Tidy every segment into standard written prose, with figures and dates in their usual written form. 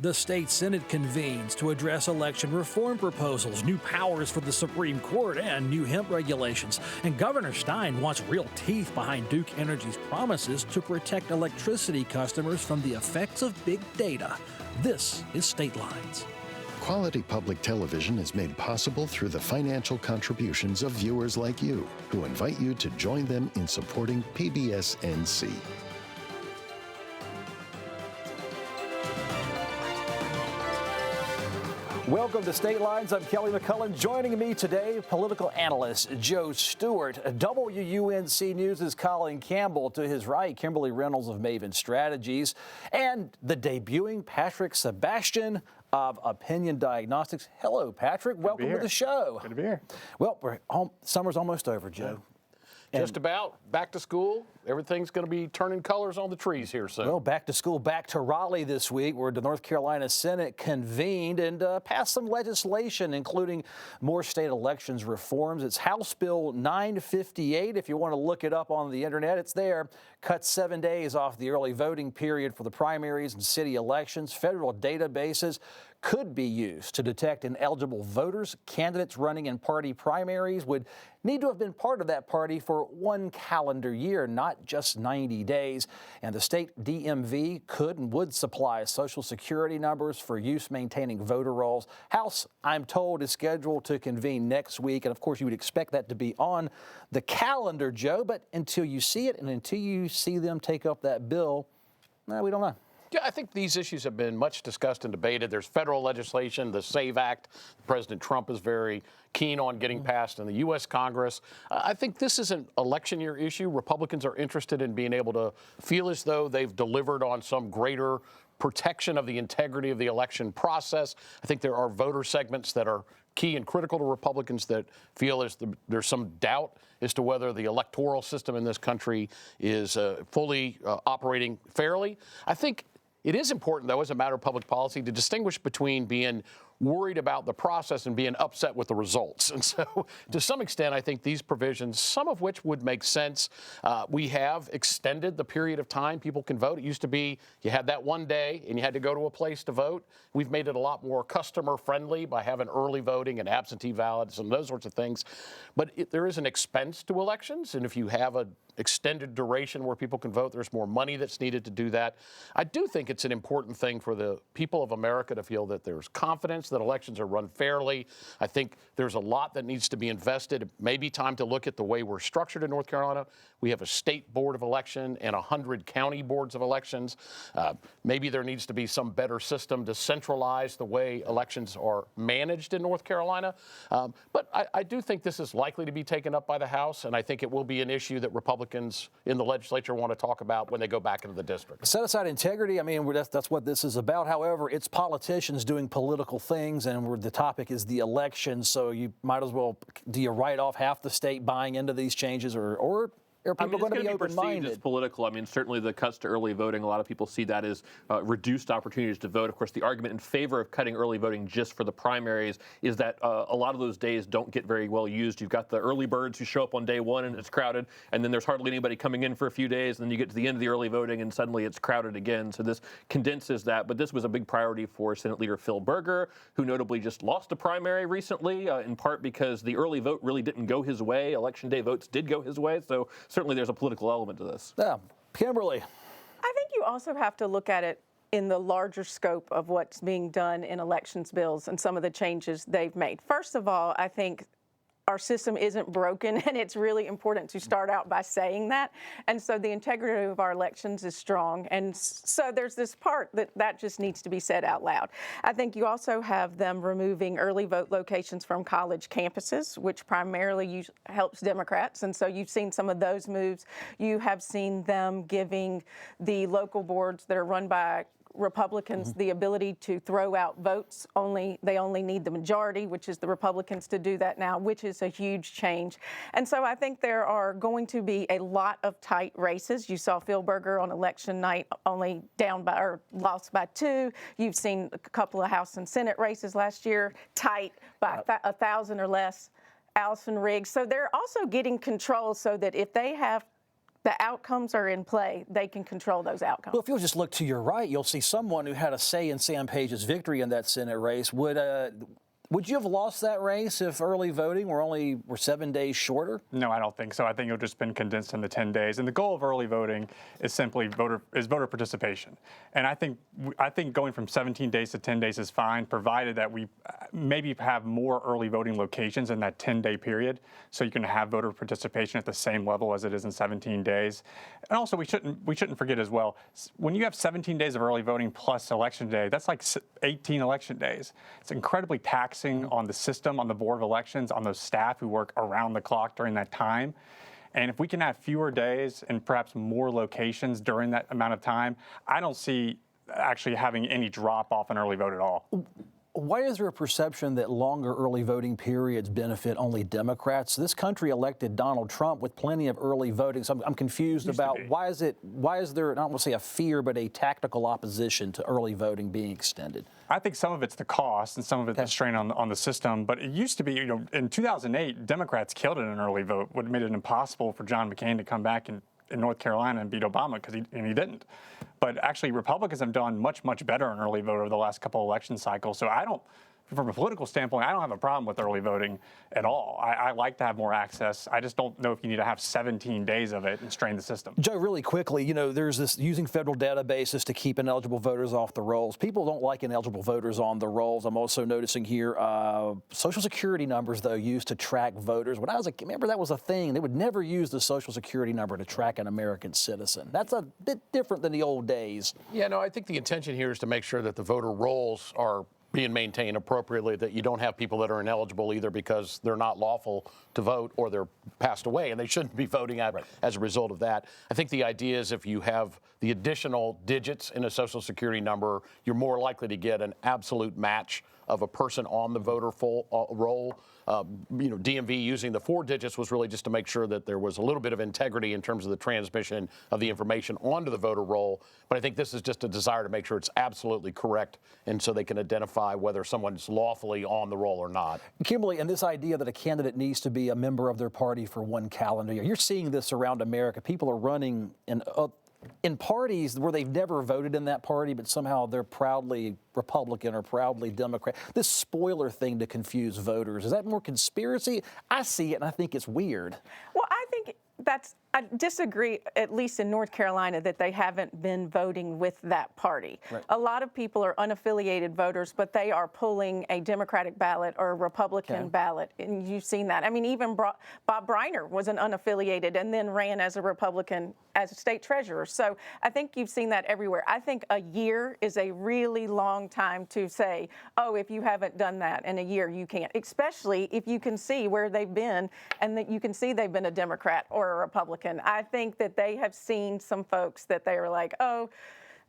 The state Senate convenes to address election reform proposals, new powers for the Supreme Court, and new hemp regulations. And Governor Stein wants real teeth behind Duke Energy's promises to protect electricity customers from the effects of big data. This is State Lines. Quality public television is made possible through the financial contributions of viewers like you, who invite you to join them in supporting PBS-NC. Welcome to State Lines. I'm Kelly McCullen. Joining me today, political analyst Joe Stewart. WUNC News' Colin Campbell. To his right, Kimberly Reynolds of Maven Strategies. And the debuting Patrick Sebastian of Opinion Diagnostics. Hello, Patrick. Welcome to the show. Good to be here. Well, summer's almost over, Joe. Just about. Back to school. Everything's going to be turning colors on the trees here soon. Well, back to school, back to Raleigh this week, where the North Carolina Senate convened and passed some legislation, including more state elections reforms. It's House Bill 958. If you want to look it up on the internet, it's there. Cuts 7 days off the early voting period for the primaries and city elections. Federal databases could be used to detect ineligible voters. Candidates running in party primaries would need to have been part of that party for 1 calendar year, not just 90 days. And the state DMV could and would supply Social Security numbers for use maintaining voter rolls. House, I'm told, is scheduled to convene next week. And of course, you would expect that to be on the calendar, Joe. But until you see it and until you see them take up that bill, we don't know. Yeah, I think these issues have been much discussed and debated. There's federal legislation, the SAVE Act. President Trump is very keen on getting passed in the U.S. Congress. I think this is an election year issue. Republicans are interested in being able to feel as though they've delivered on some greater protection of the integrity of the election process. I think there are voter segments that are key and critical to Republicans that feel there's some doubt as to whether the electoral system in this country is fully operating fairly. I think it is important, though, as a matter of public policy, to distinguish between being worried about the process and being upset with the results. And so, to some extent, I think these provisions, some of which would make sense. We have extended the period of time people can vote. It used to be you had that 1 day and you had to go to a place to vote. We've made it a lot more customer friendly by having early voting and absentee ballots and those sorts of things. But there is an expense to elections, and if you have an extended duration where people can vote, there's more money that's needed to do that. I do think it's an important thing for the people of America to feel that there's confidence that elections are run fairly. I think there's a lot that needs to be invested. It may be time to look at the way we're structured in North Carolina. We have a state board of election and 100 county boards of elections. Maybe there needs to be some better system to centralize the way elections are managed in North Carolina. But I do think this is likely to be taken up by the House, and I think it will be an issue that Republicans in the legislature want to talk about when they go back into the district. Set aside integrity. I mean, that's what this is about. However, it's politicians doing political things, and the topic is the election. So you might as well, do you write off half the state buying into these changes, or are people going to be open-minded? It's political. I mean, certainly the cuts to early voting, a lot of people see that as reduced opportunities to vote. Of course, the argument in favor of cutting early voting just for the primaries is that a lot of those days don't get very well used. You've got the early birds who show up on day one and it's crowded, and then there's hardly anybody coming in for a few days, and then you get to the end of the early voting and suddenly it's crowded again. So this condenses that. But this was a big priority for Senate Leader Phil Berger, who notably just lost a primary recently, in part because the early vote really didn't go his way. Election day votes did go his way. So certainly there's a political element to this. Yeah. Kimberly. I think you also have to look at it in the larger scope of what's being done in elections bills and some of the changes they've made. First of all, I think our system isn't broken, and it's really important to start out by saying that. And so the integrity of our elections is strong. And so there's this part that just needs to be said out loud. I think you also have them removing early vote locations from college campuses, which primarily helps Democrats. And so you've seen some of those moves. You have seen them giving the local boards that are run by Republicans the ability to throw out votes. They only need the majority, which is the Republicans, to do that now, which is a huge change. And so I think there are going to be a lot of tight races. You saw Phil Berger on election night only lost by 2. You've seen a couple of House and Senate races last year tight by 1,000 or less. Allison Riggs. So they're also getting control so that if they have the outcomes are in play, they can control those outcomes. Well, if you'll just look to your right, you'll see someone who had a say in Sam Page's victory in that Senate race. Would you have lost that race if early voting were 7 days shorter? No, I don't think so. I think it would just been condensed into 10 days. And the goal of early voting is simply voter participation. And I think going from 17 days to 10 days is fine, provided that we maybe have more early voting locations in that 10-day period, so you can have voter participation at the same level as it is in 17 days. And also, we shouldn't forget as well, when you have 17 days of early voting plus election day, that's like 18 election days. It's incredibly taxing on the system, on the Board of Elections, on those staff who work around the clock during that time. And if we can have fewer days and perhaps more locations during that amount of time, I don't see actually having any drop off in early vote at all. Why is there a perception that longer early voting periods benefit only Democrats? This country elected Donald Trump with plenty of early voting. So I'm confused about why is there, I don't want to say a fear, but a tactical opposition to early voting being extended? I think some of it's the cost and some of it's the strain on the system. But it used to be, in 2008, Democrats killed it in an early vote, would have made it impossible for John McCain to come back in North Carolina and beat Obama, because he didn't. But actually, Republicans have done much, much better in early vote over the last couple election cycles. So from a political standpoint, I don't have a problem with early voting at all. I like to have more access. I just don't know if you need to have 17 days of it and strain the system. Joe, really quickly, there's this using federal databases to keep ineligible voters off the rolls. People don't like ineligible voters on the rolls. I'm also noticing here Social Security numbers, though, used to track voters. When I was remember that was a thing. They would never use the Social Security number to track an American citizen. That's a bit different than the old days. Yeah, no, I think the intention here is to make sure that the voter rolls are being maintained appropriately, that you don't have people that are ineligible either because they're not lawful to vote or they're passed away and they shouldn't be voting as a result of that. I think the idea is if you have the additional digits in a Social Security number, you're more likely to get an absolute match of a person on the voter roll. DMV using the 4 digits was really just to make sure that there was a little bit of integrity in terms of the transmission of the information onto the voter roll. But I think this is just a desire to make sure it's absolutely correct, and so they can identify whether someone's lawfully on the roll or not. Kimberly, and this idea that a candidate needs to be a member of their party for 1 calendar year, you're seeing this around America. People are running in parties where they've never voted in that party, but somehow they're proudly Republican or proudly Democrat. This spoiler thing to confuse voters, is that more conspiracy? I see it and I think it's weird. Well, I think I disagree, at least in North Carolina, that they haven't been voting with that party. Right. A lot of people are unaffiliated voters, but they are pulling a Democratic ballot or a Republican ballot, and you've seen that. I mean, even Bob Briner was an unaffiliated and then ran as a Republican as a state treasurer. So I think you've seen that everywhere. I think a year is a really long time to say, oh, if you haven't done that in a year, you can't, especially if you can see where they've been and that you can see they've been a Democrat or a Republican. I think that they have seen some folks that they are like, oh,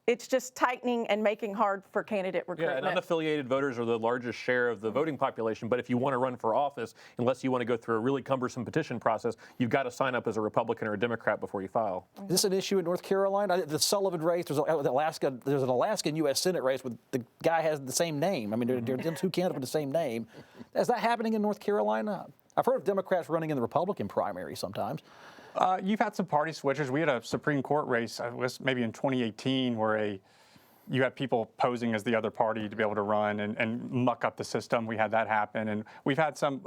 it's just tightening and making hard for candidate recruitment. Yeah, and unaffiliated voters are the largest share of the voting population, but if you want to run for office, unless you want to go through a really cumbersome petition process, you've got to sign up as a Republican or a Democrat before you file. Is this an issue in North Carolina? The Sullivan race, there's an Alaskan U.S. Senate race with the guy has the same name. I mean, there are 2 candidates with the same name. Is that happening in North Carolina? I've heard of Democrats running in the Republican primary sometimes. You've had some party switchers. We had a Supreme Court race, maybe in 2018, where you had people posing as the other party to be able to run and muck up the system. We had that happen. And we've had some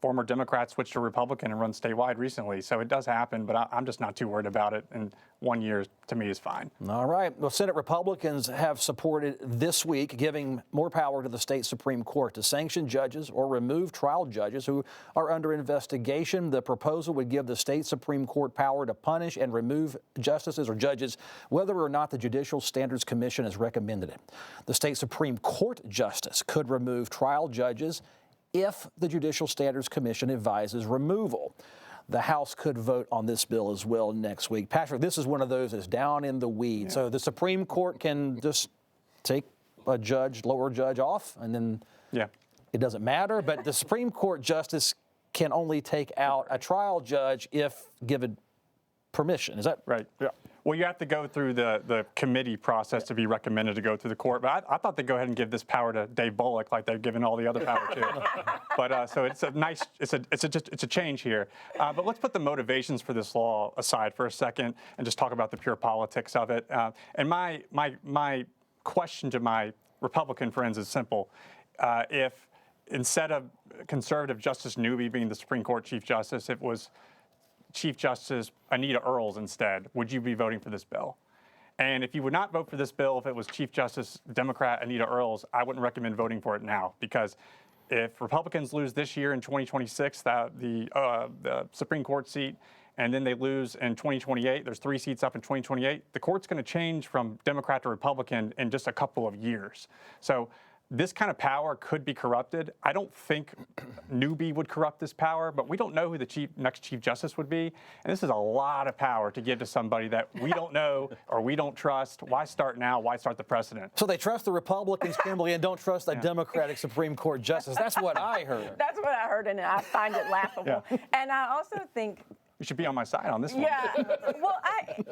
former Democrats switch to Republican and run statewide recently. So it does happen, but I'm just not too worried about it. And 1 year, to me, is fine. All right. Well, Senate Republicans have supported this week giving more power to the state Supreme Court to sanction judges or remove trial judges who are under investigation. The proposal would give the state Supreme Court power to punish and remove justices or judges, whether or not the Judicial Standards Commission has recommended it. The state Supreme Court justice could remove trial judges if the Judicial Standards Commission advises removal. The House could vote on this bill as well next week. Patrick, this is one of those that's down in the weeds. Yeah. So the Supreme Court can just take a lower judge off, and then it doesn't matter. But the Supreme Court justice can only take out a trial judge if given permission. Is that right? Yeah. Well, you have to go through the committee process to be recommended to go through the court. But I thought they'd go ahead and give this power to Dave Bullock like they've given all the other power to. But so it's a nice, it's a change here. But let's put the motivations for this law aside for a second and just talk about the pure politics of it. And my question to my Republican friends is simple. If instead of conservative Justice Newby being the Supreme Court Chief Justice, it was Chief Justice Anita Earls instead, would you be voting for this bill? And if you would not vote for this bill, if it was Chief Justice Democrat Anita Earls, I wouldn't recommend voting for it now, because if Republicans lose this year in 2026, the Supreme Court seat, and then they lose in 2028, there's 3 seats up in 2028, the court's going to change from Democrat to Republican in just a couple of years. So this kind of power could be corrupted. I don't think Newby would corrupt this power, but we don't know who the next Chief Justice would be. And this is a lot of power to give to somebody that we don't know or we don't trust. Why start now? Why start the precedent? So they trust the Republicans, Kimberly, and don't trust a Democratic Supreme Court justice. That's what I heard. That's what I heard, and I find it laughable. Yeah. And I also think You should be on my side on this one. Yeah, well,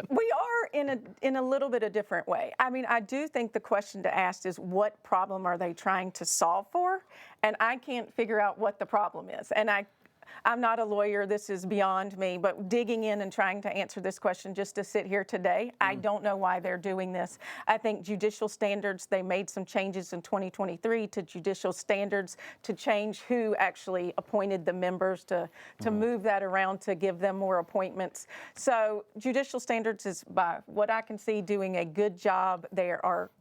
we are in a little bit of different way. I mean, I do think the question to ask is, what problem are they trying to solve for? And I can't figure out what the problem is. And I'm not a lawyer. This is beyond me. But digging in and trying to answer this question just to sit here today, I don't know why they're doing this. I think judicial standards, they made some changes in 2023 to judicial standards to change who actually appointed the members, to move that around to give them more appointments. So judicial standards is, by what I can see, doing a good job.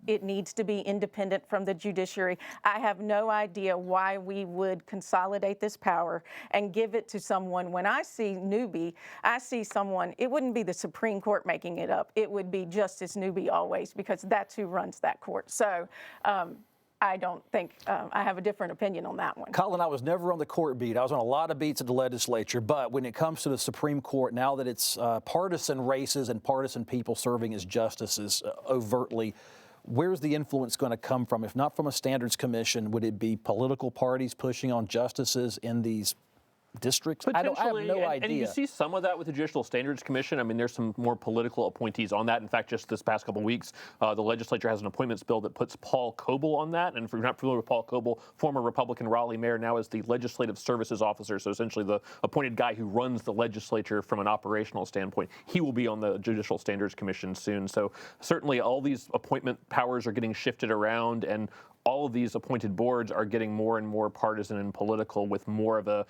It needs to be independent from the judiciary. I have no idea why we would consolidate this power and give it to someone. When I see Newby, I see someone, it wouldn't be the Supreme Court making it up. It would be Justice Newby always, because that's who runs that court. So I don't think, I have a different opinion on that one. Colin, I was never on the court beat. I was on a lot of beats at the legislature, but when it comes to the Supreme Court, now that it's partisan races and partisan people serving as justices overtly, where's the influence going to come from? If not from a standards commission, would it be political parties pushing on justices in these districts? I have no idea. And you see some of that with the Judicial Standards Commission. I mean, there's some more political appointees on that. In fact, just this past couple of weeks, the legislature has an appointments bill that puts Paul Coble on that. And if you're not familiar with Paul Coble, former Republican Raleigh mayor, now is the Legislative Services Officer, so essentially the appointed guy who runs the legislature from an operational standpoint. He will be on the Judicial Standards Commission soon. So certainly all these appointment powers are getting shifted around, and all of these appointed boards are getting more and more partisan and political, with more of a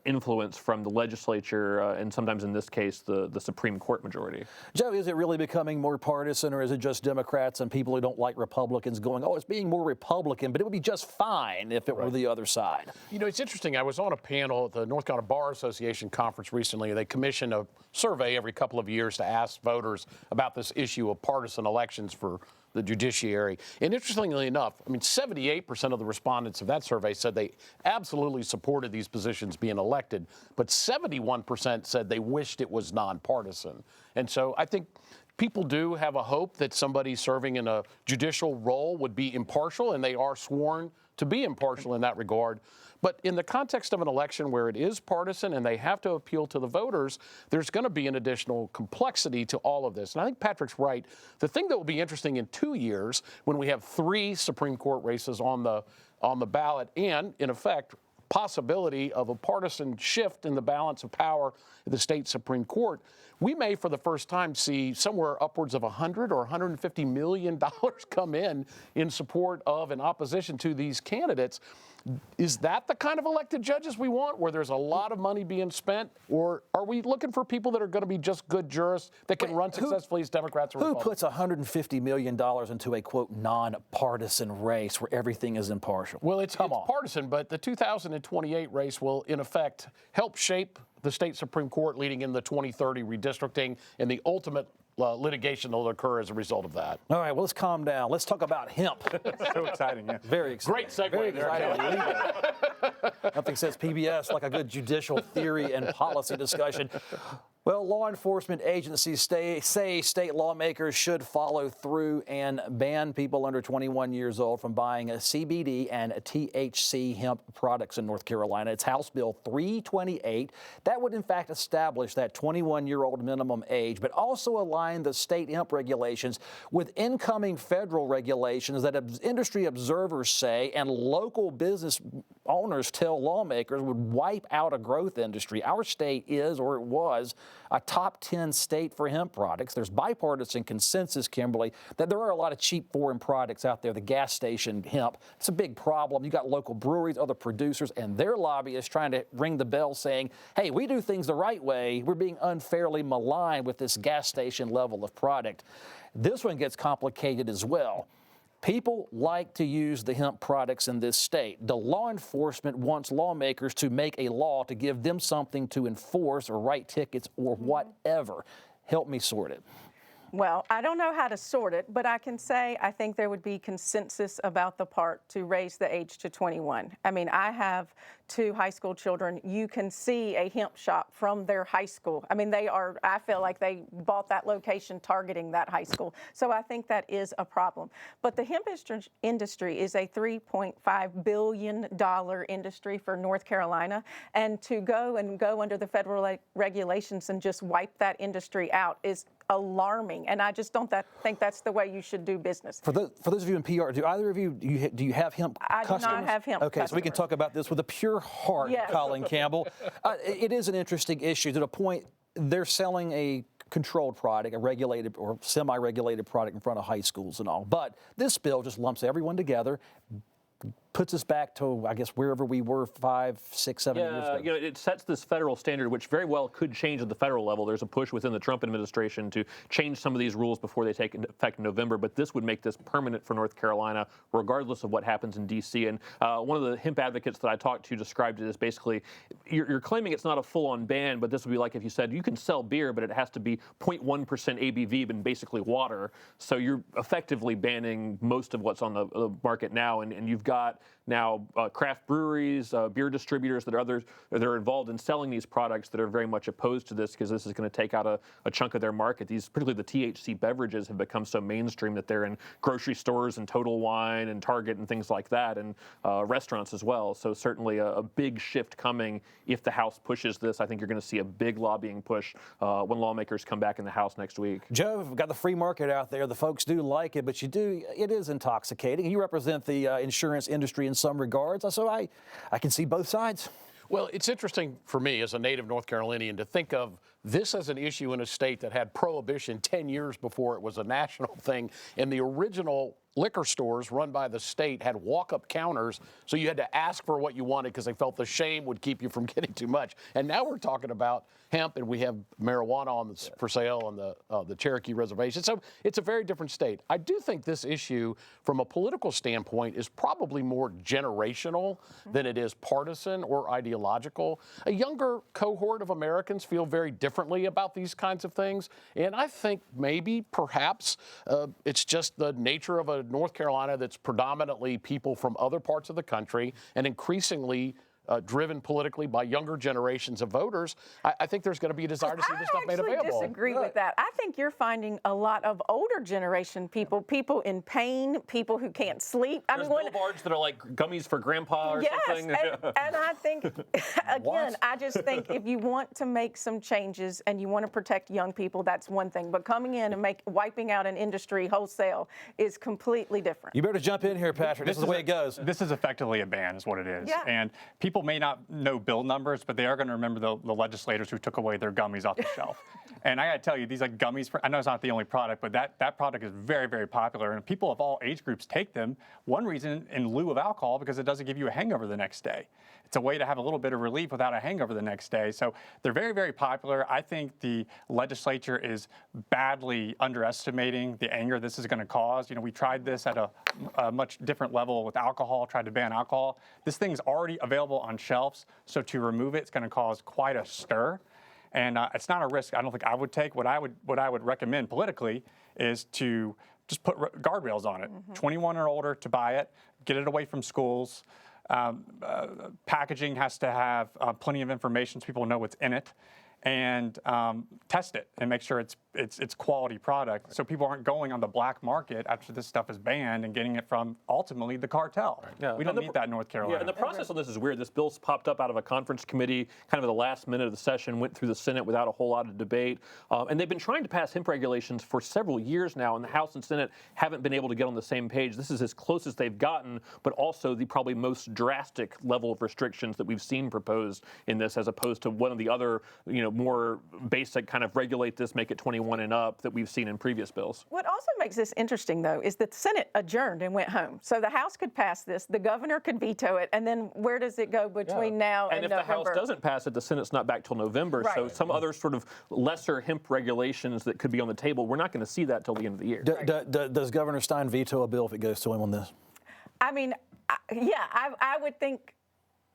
influence from the legislature and sometimes in this case the Supreme Court majority. Joe, is it really becoming more partisan, or is it just Democrats and people who don't like Republicans going, oh, it's being more Republican, but it would be just fine if it were the other side? You know, it's interesting. I was on a panel at the North Carolina Bar Association conference recently. They commission a survey every couple of years to ask voters about this issue of partisan elections for the judiciary. And interestingly enough, I mean, 78% of the respondents of that survey said they absolutely supported these positions being elected, but 71% said they wished it was nonpartisan. And so I think people do have a hope that somebody serving in a judicial role would be impartial, and they are sworn to be impartial in that regard. But in the context of an election where it is partisan and they have to appeal to the voters, there's going to be an additional complexity to all of this. And I think Patrick's right. The thing that will be interesting in 2 years, when we have 3 Supreme Court races on the ballot, and in effect, possibility of a partisan shift in the balance of power at the state Supreme Court, we may for the first time see somewhere upwards of $100 or $150 million come in support of and opposition to these candidates. Is that the kind of elected judges we want, where there's a lot of money being spent? Or are we looking for people that are going to be just good jurists that can run successfully as Democrats or Republicans? Who puts $150 million into a, quote, nonpartisan race where everything is impartial? Well, it's partisan, but the 2028 race will, in effect, help shape the state Supreme Court leading in the 2030 redistricting and the ultimate litigation that will occur as a result of that. All right, well, let's calm down. Let's talk about hemp. So exciting, yeah. Very exciting. Great segue Very there. exciting. Nothing says PBS like a good judicial theory and policy discussion. Well, law enforcement agencies say state lawmakers should follow through and ban people under 21 years old from buying a CBD and a THC hemp products in North Carolina. It's House Bill 328. That would, in fact, establish that 21-year-old minimum age, but also align the state hemp regulations with incoming federal regulations that industry observers say and local business owners tell lawmakers would wipe out a growth industry. Our state is, or it was, a top 10 state for hemp products. There's bipartisan consensus, Kimberly, that there are a lot of cheap foreign products out there, the gas station hemp. It's a big problem. You got local breweries, other producers, and their lobbyists trying to ring the bell saying, hey, we do things the right way. We're being unfairly maligned with this gas station level of product. This one gets complicated as well. People like to use the hemp products in this state. The law enforcement wants lawmakers to make a law to give them something to enforce or write tickets or whatever. Help me sort it. Well, I don't know how to sort it, but I can say I think there would be consensus about the part to raise the age to 21. I mean, I have 2 high school children. You can see a hemp shop from their high school. I mean, I feel like they bought that location targeting that high school. So I think that is a problem. But the hemp industry is a $3.5 billion industry for North Carolina. And to go under the federal regulations and just wipe that industry out is alarming, and I just don't think that's the way you should do business. For those of you in PR, do either of you, do you have hemp customers? I do not have hemp Okay, customers. so we can talk about this with a pure heart, Yes. Colin Campbell. It is an interesting issue to the point they're selling a controlled product, a regulated or semi-regulated product in front of high schools and all. But this bill just lumps everyone together, puts us back to, I guess, wherever we were 5, 6, 7 years ago. You know, it sets this federal standard, which very well could change at the federal level. There's a push within the Trump administration to change some of these rules before they take effect in November, but this would make this permanent for North Carolina, regardless of what happens in D.C. And one of the hemp advocates that I talked to described it as basically, you're claiming it's not a full-on ban, but this would be like if you said you can sell beer, but it has to be 0.1% ABV and basically water. So you're effectively banning most of what's on the market now, and you've got now craft breweries, beer distributors that are involved in selling these products that are very much opposed to this because this is going to take out a chunk of their market. These, particularly the THC beverages, have become so mainstream that they're in grocery stores and Total Wine and Target and things like that, and restaurants as well. So certainly a big shift coming if the House pushes this. I think you're going to see a big lobbying push when lawmakers come back in the House next week. Joe, we've got the free market out there. The folks do like it, but it is intoxicating. You represent the insurance industry in some regards, so I can see both sides. Well, it's interesting for me as a native North Carolinian to think of this as an issue in a state that had prohibition 10 years before it was a national thing. And the original liquor stores run by the state had walk-up counters, so you had to ask for what you wanted because they felt the shame would keep you from getting too much. And now we're talking about hemp, and we have marijuana for sale on the Cherokee Reservation. So it's a very different state. I do think this issue, from a political standpoint, is probably more generational than it is partisan or ideological. A younger cohort of Americans feel very differently about these kinds of things, and I think maybe, perhaps, it's just the nature of a North Carolina that's predominantly people from other parts of the country and increasingly driven politically by younger generations of voters. I think there's going to be a desire to see this stuff made available. I disagree with that. I think you're finding a lot of older generation people in pain, people who can't sleep. There's billboards that are like gummies for grandpa or something. Yes, and I think, again, I just think if you want to make some changes and you want to protect young people, that's one thing. But coming in and wiping out an industry wholesale is completely different. You better jump in here, Patrick. This is the way it goes. This is effectively a ban, is what it is. Yeah. And people may not know bill numbers, but they are going to remember the legislators who took away their gummies off the shelf. And I got to tell you, these like gummies, I know it's not the only product, but that product is very, very popular. And people of all age groups take them. One reason, in lieu of alcohol, because it doesn't give you a hangover the next day. It's a way to have a little bit of relief without a hangover the next day. So they're very, very popular. I think the legislature is badly underestimating the anger this is going to cause. You know, we tried this at a much different level with alcohol, tried to ban alcohol. This thing's already available on shelves, so to remove it, it's going to cause quite a stir. And it's not a risk I don't think I would take. What I would recommend politically is to just put guardrails on it. 21 or older to buy it, get it away from schools. Packaging has to have plenty of information so people know what's in it. and test it and make sure it's quality product, so people aren't going on the black market after this stuff is banned and getting it from ultimately the cartel. Yeah. We don't need that in North Carolina. Yeah, and the process on this is weird. This bill's popped up out of a conference committee, kind of at the last minute of the session, went through the Senate without a whole lot of debate, and they've been trying to pass hemp regulations for several years now, and the House and Senate haven't been able to get on the same page. This is as close as they've gotten, but also the probably most drastic level of restrictions that we've seen proposed in this, as opposed to one of the other, more basic kind of regulate this, make it 21 and up that we've seen in previous bills. What also makes this interesting, though, is that the Senate adjourned and went home. So the House could pass this, the governor could veto it, and then where does it go between now and November? And if the House doesn't pass it, the Senate's not back till November. Right. So some other sort of lesser hemp regulations that could be on the table, we're not going to see that till the end of the year. Does Governor Stein veto a bill if it goes to him on this? I mean, I would think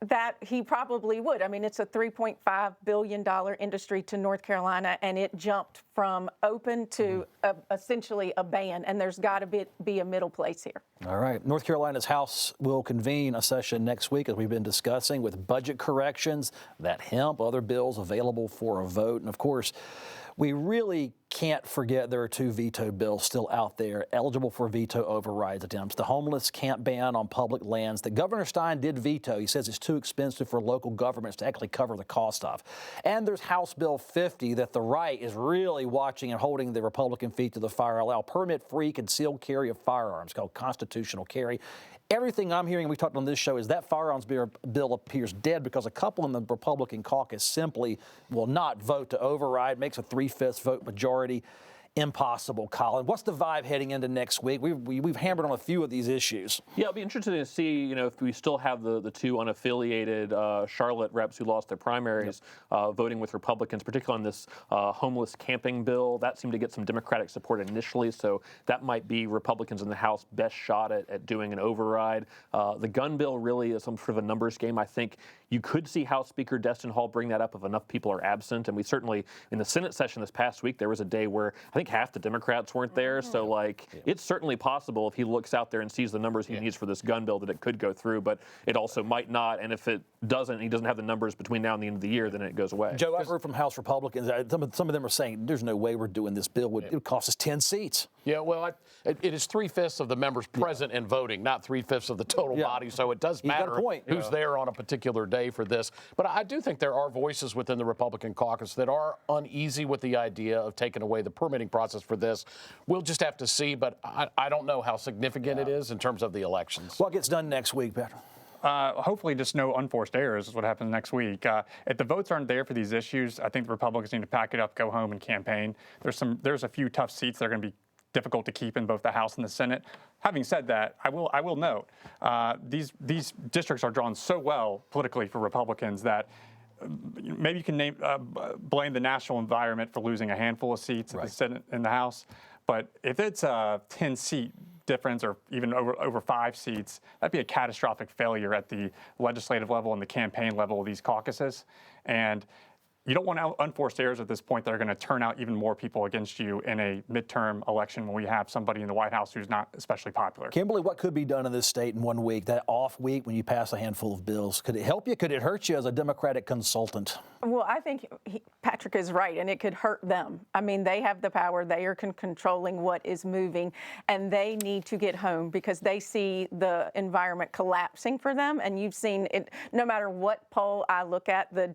that he probably would. I mean, it's a $3.5 billion industry to North Carolina, and it jumped from open to essentially a ban, and there's got to be a middle place here. All right. North Carolina's House will convene a session next week, as we've been discussing, with budget corrections, that hemp, other bills available for a vote. And, of course, we really can't forget there are 2 veto bills still out there eligible for veto override attempts. The homeless camp ban on public lands that Governor Stein did veto. He says it's too expensive for local governments to actually cover the cost of. And there's House Bill 50 that the right is really watching and holding the Republican feet to the fire, allow permit-free concealed carry of firearms, called constitutional carry. Everything I'm hearing, we talked on this show, is that firearms bill appears dead because a couple in the Republican caucus simply will not vote to override, makes a 3/5 vote majority. Impossible, Colin. What's the vibe heading into next week? We've hammered on a few of these issues. Yeah, it'll be interesting to see, if we still have the 2 unaffiliated Charlotte reps who lost their primaries voting with Republicans, particularly on this homeless camping bill. That seemed to get some Democratic support initially, so that might be Republicans in the House best shot at doing an override. The gun bill really is some sort of a numbers game. I think you could see House Speaker Destin Hall bring that up if enough people are absent, and we certainly, in the Senate session this past week, there was a day where I think half the Democrats weren't there, so it's certainly possible if he looks out there and sees the numbers he needs for this gun bill that it could go through, but it also might not, and if it doesn't, he doesn't have the numbers between now and the end of the year, then it goes away. Joe, I've heard from House Republicans, some of them are saying there's no way we're doing this bill. It would cost us 10 seats. Yeah, well, it is 3/5 of the members present and voting, not 3/5 of the total body, so it does matter who's there on a particular day for this. But I do think there are voices within the Republican caucus that are uneasy with the idea of taking away the permitting process for this. We'll just have to see, but I don't know how significant it is in terms of the elections. What gets done next week, Patrick? Hopefully just no unforced errors is what happens next week. If the votes aren't there for these issues, I think the Republicans need to pack it up, go home, and campaign. There's a few tough seats that are going to be difficult to keep in both the House and the Senate. Having said that, I will note these districts are drawn so well politically for Republicans that maybe you can blame the national environment for losing a handful of seats in the Senate and the House, but if it's a 10-seat difference or even over 5 seats, that'd be a catastrophic failure at the legislative level and the campaign level of these caucuses. And you don't want unforced errors at this point that are going to turn out even more people against you in a midterm election when we have somebody in the White House who's not especially popular. Kimberly, what could be done in this state in 1 week, that off week when you pass a handful of bills? Could it help you? Could it hurt you as a Democratic consultant? Well, I think Patrick is right, and it could hurt them. I mean, they have the power. They are controlling what is moving, and they need to get home because they see the environment collapsing for them. And you've seen it, no matter what poll I look at, the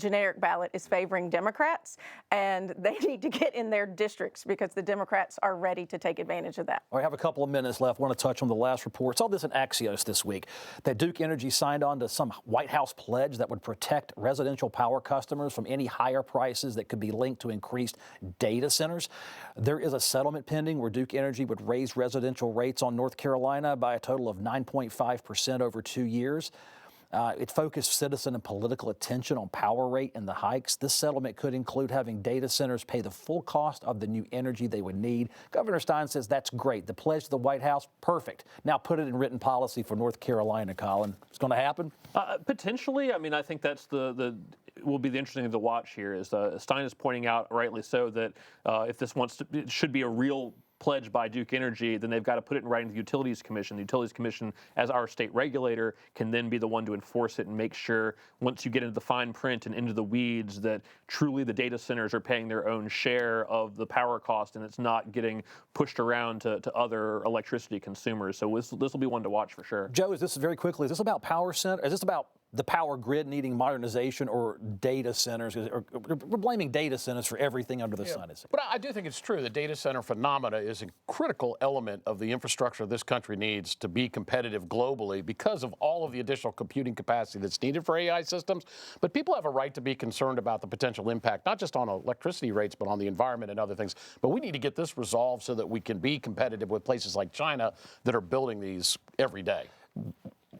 generic ballot is favoring Democrats, and they need to get in their districts because the Democrats are ready to take advantage of that. I have a couple of minutes left. I want to touch on the last report. Saw this in Axios this week, that Duke Energy signed on to some White House pledge that would protect residential power customers from any higher prices that could be linked to increased data centers. There is a settlement pending where Duke Energy would raise residential rates on North Carolina by a total of 9.5% over 2 years. It focused citizen and political attention on power rate and the hikes. This settlement could include having data centers pay the full cost of the new energy they would need. Governor Stein says that's great. The pledge to the White House, perfect. Now put it in written policy for North Carolina, Colin. It's going to happen? Potentially. I mean, I think that's will be the interesting thing to watch here is Stein is pointing out, rightly so, that if this it should be a real pledge by Duke Energy, then they've got to put it in writing to the Utilities Commission. The Utilities Commission, as our state regulator, can then be the one to enforce it and make sure, once you get into the fine print and into the weeds, that truly the data centers are paying their own share of the power cost and it's not getting pushed around to other electricity consumers. So this will be one to watch for sure. Joe, is this very quickly, is this about power center? Is this about the power grid needing modernization or data centers? We're blaming data centers for everything under the sun. But I do think it's true. The data center phenomena is a critical element of the infrastructure this country needs to be competitive globally because of all of the additional computing capacity that's needed for AI systems. But people have a right to be concerned about the potential impact, not just on electricity rates, but on the environment and other things. But we need to get this resolved so that we can be competitive with places like China that are building these every day.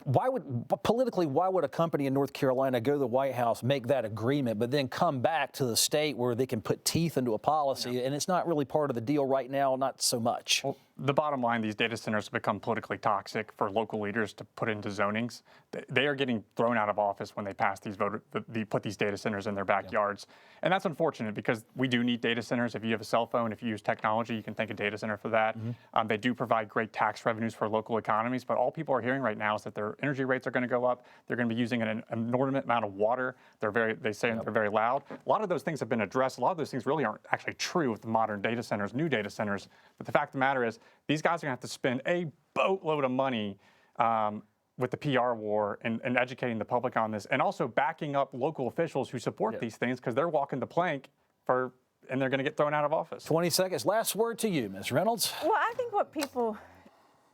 Why would a company in North Carolina go to the White House, make that agreement, but then come back to the state where they can put teeth into a policy, and it's not really part of the deal right now, not so much? Well, the bottom line, these data centers have become politically toxic for local leaders to put into zonings. They are getting thrown out of office when they pass these put these data centers in their backyards. And that's unfortunate because we do need data centers. If you have a cell phone, if you use technology, you can thank a data center for that. They do provide great tax revenues for local economies, but all people are hearing right now is that their energy rates are going to go up. They're going to be using an inordinate amount of water. They say they're very loud. A lot of those things have been addressed. A lot of those things really aren't actually true with the modern data centers, new data centers. But the fact of the matter is, these guys are going to have to spend a boatload of money with the PR war and educating the public on this, and also backing up local officials who support these things because they're walking the plank and they're going to get thrown out of office. 20 seconds. Last word to you, Ms. Reynolds. Well, I think what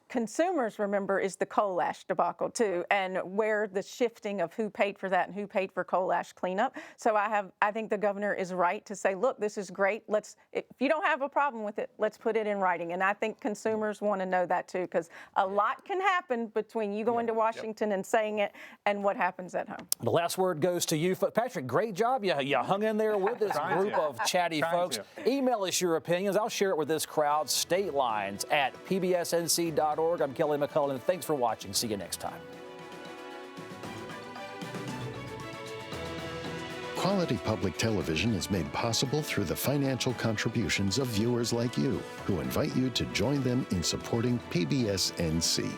consumers remember is the coal ash debacle too, and where the shifting of who paid for that and who paid for coal ash cleanup. So I think the governor is right to say, look, this is great. If you don't have a problem with it, let's put it in writing. And I think consumers want to know that too, because a lot can happen between you going to Washington and saying it and what happens at home. The last word goes to you, Patrick. Great job. You hung in there with this group of chatty folks. Email us your opinions. I'll share it with this crowd. State lines at pbsnc.org. I'm Kelly McCullen. Thanks for watching. See you next time. Quality public television is made possible through the financial contributions of viewers like you, who invite you to join them in supporting PBS NC.